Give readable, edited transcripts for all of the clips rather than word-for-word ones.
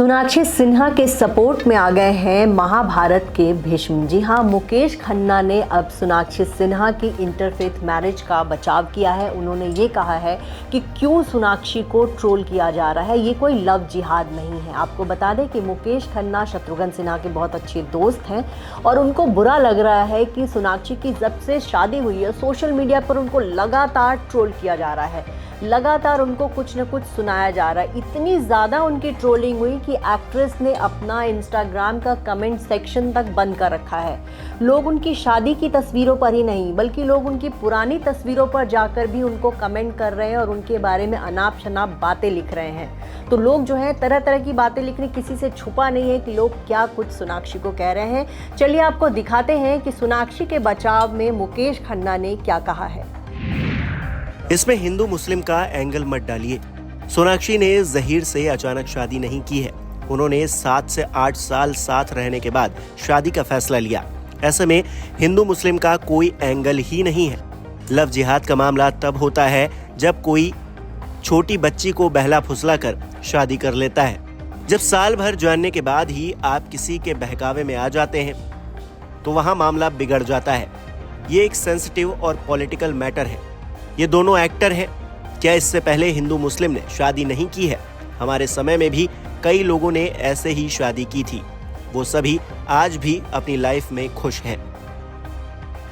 सोनाक्षी सिन्हा के सपोर्ट में आ गए हैं महाभारत के भीष्म। जी हाँ, मुकेश खन्ना ने अब सोनाक्षी सिन्हा की इंटरफेथ मैरिज का बचाव किया है। उन्होंने ये कहा है कि क्यों सोनाक्षी को ट्रोल किया जा रहा है, ये कोई लव जिहाद नहीं है। आपको बता दें कि मुकेश खन्ना शत्रुघ्न सिन्हा के बहुत अच्छे दोस्त हैं और उनको बुरा लग रहा है कि सोनाक्षी की जब से शादी हुई है सोशल मीडिया पर उनको लगातार ट्रोल किया जा रहा है, लगातार उनको कुछ न कुछ सुनाया जा रहा है। इतनी ज़्यादा उनकी ट्रोलिंग हुई कि एक्ट्रेस ने अपना इंस्टाग्राम का कमेंट सेक्शन तक बंद कर रखा है। लोग उनकी शादी की तस्वीरों पर ही नहीं बल्कि लोग उनकी पुरानी तस्वीरों पर जाकर भी उनको कमेंट कर रहे हैं और उनके बारे में अनाप शनाप बातें लिख रहे हैं। तो लोग जो है तरह तरह की बातें लिख रहे, किसी से छुपा नहीं है कि लोग क्या कुछ सोनाक्षी को कह रहे हैं। चलिए आपको दिखाते हैं कि सोनाक्षी के बचाव में मुकेश खन्ना ने क्या कहा है। इसमें हिंदू मुस्लिम का एंगल मत डालिए। सोनाक्षी ने जहीर से अचानक शादी नहीं की है। उन्होंने 7 से 8 साल साथ रहने के बाद शादी का फैसला लिया। ऐसे में हिंदू मुस्लिम का कोई एंगल ही नहीं है। लव जिहाद का मामला तब होता है जब कोई छोटी बच्ची को बहला फुसला कर शादी कर लेता है। जब साल भर जानने के बाद ही आप किसी के बहकावे में आ जाते हैं तो वहां मामला बिगड़ जाता है। ये एक सेंसिटिव और पॉलिटिकल मैटर है। ये दोनों एक्टर हैं। क्या इससे पहले हिंदू मुस्लिम ने शादी नहीं की है? हमारे समय में भी कई लोगों ने ऐसे ही शादी की थी। वो सभी आज भी अपनी लाइफ में खुश हैं।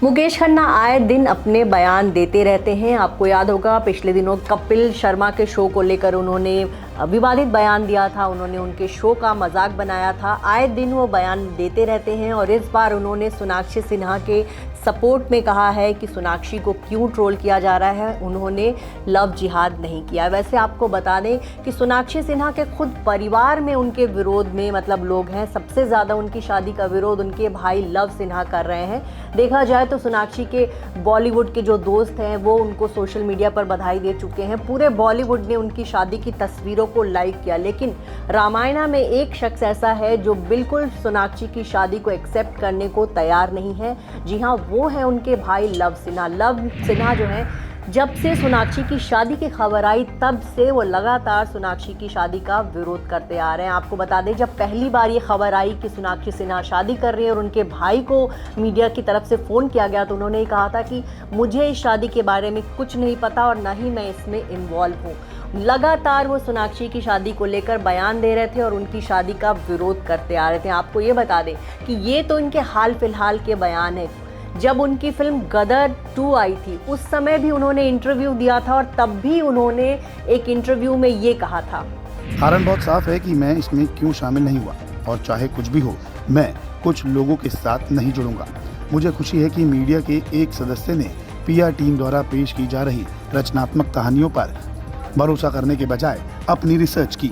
मुकेश खन्ना आए दिन अपने बयान देते रहते हैं। आपको याद होगा पिछले दिनों कपिल शर्मा के शो को लेकर उन्होंने विवादित बयान दिया था, उन्होंने उनके शो का मजाक बनाया था। आए दिन वो बयान देते रहते हैं और इस बार उन्होंने सोनाक्षी सिन्हा के सपोर्ट में कहा है कि सोनाक्षी को क्यों ट्रोल किया जा रहा है, उन्होंने लव जिहाद नहीं किया। वैसे आपको बता दें कि सोनाक्षी सिन्हा के खुद परिवार में उनके विरोध में लोग हैं। सबसे ज़्यादा उनकी शादी का विरोध उनके भाई लव सिन्हा कर रहे हैं। देखा जाए तो सोनाक्षी के बॉलीवुड के जो दोस्त हैं वो उनको सोशल मीडिया पर बधाई दे चुके हैं। पूरे बॉलीवुड ने उनकी शादी की तस्वीरों को लाइक किया, लेकिन रामायणा में एक शख्स ऐसा है जो बिल्कुल सोनाक्षी की शादी को एक्सेप्ट करने को तैयार नहीं है। जी हाँ, वो है उनके भाई लव सिन्हा। लव सिन्हा जो है जब से सोनाक्षी की शादी की खबर आई तब से वो लगातार सोनाक्षी की शादी का विरोध करते आ रहे हैं। आपको बता दें जब पहली बार ये खबर आई कि सोनाक्षी सिन्हा शादी कर रही है और उनके भाई को मीडिया की तरफ से फ़ोन किया गया तो उन्होंने कहा था कि मुझे इस शादी के बारे में कुछ नहीं पता और ना ही मैं इसमें इन्वॉल्व हूँ। लगातार वो सोनाक्षी की शादी को लेकर बयान दे रहे थे और उनकी शादी का विरोध करते आ रहे थे। आपको ये बता दें कि ये तो इनके हाल फिलहाल के बयान है। जब उनकी फिल्म गदर 2 आई थी उस समय भी उन्होंने इंटरव्यू दिया था और तब भी उन्होंने एक इंटरव्यू में ये कहा था। कारण बहुत साफ है कि मैं इसमें क्यों शामिल नहीं हुआ और चाहे कुछ भी हो मैं कुछ लोगों के साथ नहीं जुड़ूंगा। मुझे खुशी है कि मीडिया के एक सदस्य ने पीआर टीम द्वारा पेश की जा रही रचनात्मक कहानियों पर भरोसा करने के बजाय अपनी रिसर्च की।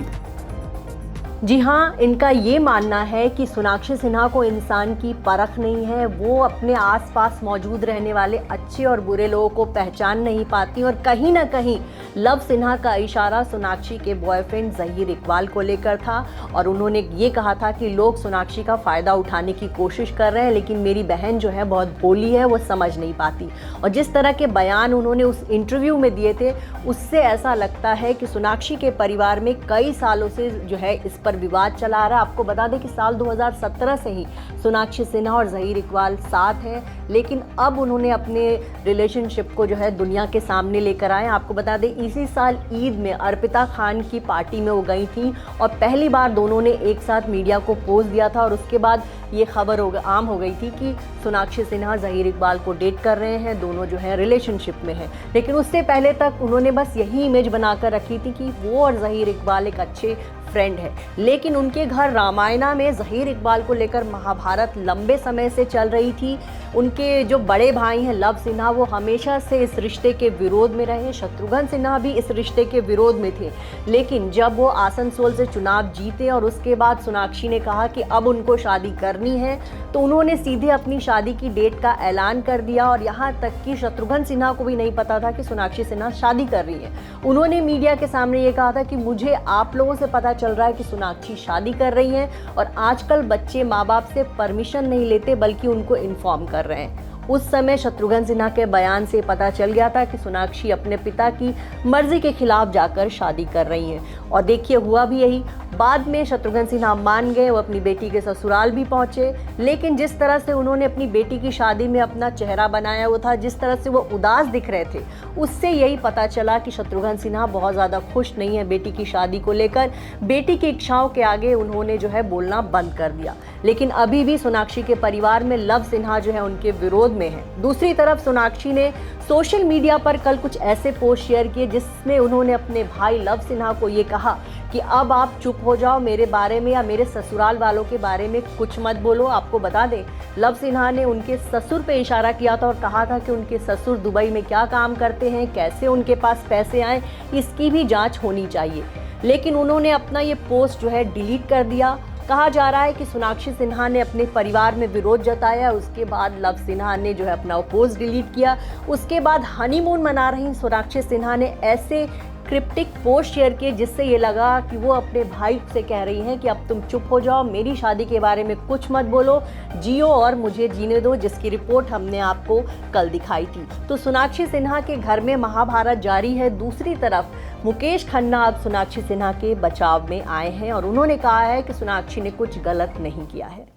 जी हाँ, इनका ये मानना है कि सोनाक्षी सिन्हा को इंसान की परख नहीं है। वो अपने आसपास मौजूद रहने वाले अच्छे और बुरे लोगों को पहचान नहीं पाती और कहीं ना कहीं लव सिन्हा का इशारा सोनाक्षी के बॉयफ्रेंड जहीर इकबाल को लेकर था और उन्होंने ये कहा था कि लोग सोनाक्षी का फ़ायदा उठाने की कोशिश कर रहे हैं लेकिन मेरी बहन जो है बहुत भोली है, वो समझ नहीं पाती। और जिस तरह के बयान उन्होंने उस इंटरव्यू में दिए थे उससे ऐसा लगता है कि सोनाक्षी के परिवार में कई सालों से जो है इस पर विवाद चला आ रहा है। आपको बता दें कि साल 2017 से ही सोनाक्षी सिन्हा और जहीर इकबाल साथ हैं, लेकिन अब उन्होंने अपने रिलेशनशिप को जो है दुनिया के सामने लेकर आए। आपको बता दें इसी साल ईद में अर्पिता खान की पार्टी में वो गई थी और पहली बार दोनों ने एक साथ मीडिया को पोज दिया था और उसके बाद ये खबर आम हो गई थी कि सोनाक्षी सिन्हा जहीर इकबाल को डेट कर रहे हैं, दोनों जो है रिलेशनशिप में हैं। लेकिन उससे पहले तक उन्होंने बस यही इमेज बनाकर रखी थी कि वो और जहीर इकबाल एक अच्छे फ्रेंड है। लेकिन उनके घर रामायणा में जहीर इकबाल को लेकर महाभारत लंबे समय से चल रही थी। उनके जो बड़े भाई हैं लव सिन्हा वो हमेशा से इस रिश्ते के विरोध में रहे। शत्रुघ्न सिन्हा भी इस रिश्ते के विरोध में थे, लेकिन जब वो आसनसोल से चुनाव जीते और उसके बाद सोनाक्षी ने कहा कि अब उनको शादी करनी है तो उन्होंने सीधे अपनी शादी की डेट का ऐलान कर दिया और यहाँ तक कि शत्रुघ्न सिन्हा को भी नहीं पता था कि सोनाक्षी सिन्हा शादी कर रही है। उन्होंने मीडिया के सामने ये कहा था कि मुझे आप लोगों से पता चल रहा है कि सोनाक्षी शादी कर रही हैं और आजकल बच्चे माँ बाप से परमिशन नहीं लेते बल्कि उनको इन्फॉर्म कर रहे हैं। उस समय शत्रुघ्न सिन्हा के बयान से पता चल गया था कि सोनाक्षी अपने पिता की मर्जी के खिलाफ जाकर शादी कर रही हैं और देखिए हुआ भी यही। बाद में शत्रुघ्न सिन्हा मान गए, वो अपनी बेटी के ससुराल भी पहुंचे, लेकिन जिस तरह से उन्होंने अपनी बेटी की शादी में अपना चेहरा बनाया हुआ था, जिस तरह से वो उदास दिख रहे थे, उससे यही पता चला कि शत्रुघ्न सिन्हा बहुत ज़्यादा खुश नहीं है बेटी की शादी को लेकर। बेटी की इच्छाओं के आगे उन्होंने जो है बोलना बंद कर दिया। लेकिन अभी भी सोनाक्षी के परिवार में लव सिन्हा जो है उनके विरोध में है। दूसरी तरफ सोनाक्षी ने सोशल मीडिया पर कल कुछ ऐसे पोस्ट शेयर किए जिसमें उन्होंने अपने भाई लव सिन्हा को ये कहा कि अब आप चुप हो जाओ, मेरे बारे में या मेरे ससुराल वालों के बारे में कुछ मत बोलो। आपको बता दें, लव सिन्हा ने उनके ससुर पे इशारा किया था और कहा था कि उनके ससुर दुबई में क्या काम करते हैं, कैसे उनके पास पैसे आए, इसकी भी जांच होनी चाहिए। लेकिन उन्होंने अपना ये पोस्ट जो है डिलीट कर दिया। कहा जा रहा है कि सोनाक्षी सिन्हा ने अपने परिवार में विरोध जताया, उसके बाद लव सिन्हा ने जो है अपना पोस्ट डिलीट किया। उसके बाद हनीमून मना रही सोनाक्षी सिन्हा ने ऐसे क्रिप्टिक पोस्ट शेयर किए जिससे ये लगा कि वो अपने भाई से कह रही हैं कि अब तुम चुप हो जाओ, मेरी शादी के बारे में कुछ मत बोलो, जियो और मुझे जीने दो, जिसकी रिपोर्ट हमने आपको कल दिखाई थी। तो सोनाक्षी सिन्हा के घर में महाभारत जारी है। दूसरी तरफ मुकेश खन्ना अब सोनाक्षी सिन्हा के बचाव में आए हैं और उन्होंने कहा है कि सोनाक्षी ने कुछ गलत नहीं किया है।